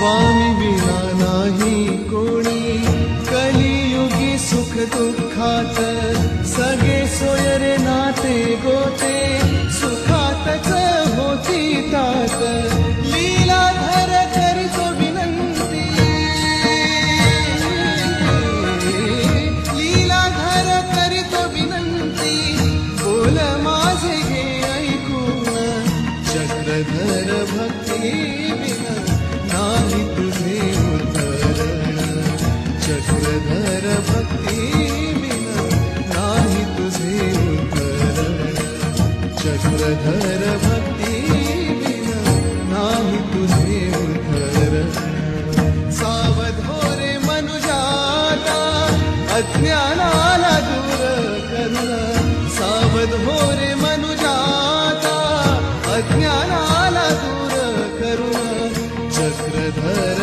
स्वामी विना नाही कोणी, कलियुगी सुख दुःखात सगळे सोयरे नाते गोते, सुखातच होती तात लीलाधर करीतो विनंती, लीलाधर करीतो विनंती, बोल माझे घे ऐकून, चक्रधर भक्ती विना नाही तुझे उद्धरण, चक्रधर भक्ती विना नाही तुझे उद्धरण, चक्रधर भक्ती विना नाही तुझे उद्धरण. सावध हो रे मनुजाता अज्ञानाला दूर करून, सावध हो रे मनुजाता अज्ञानाला दूर करून, चक्रधर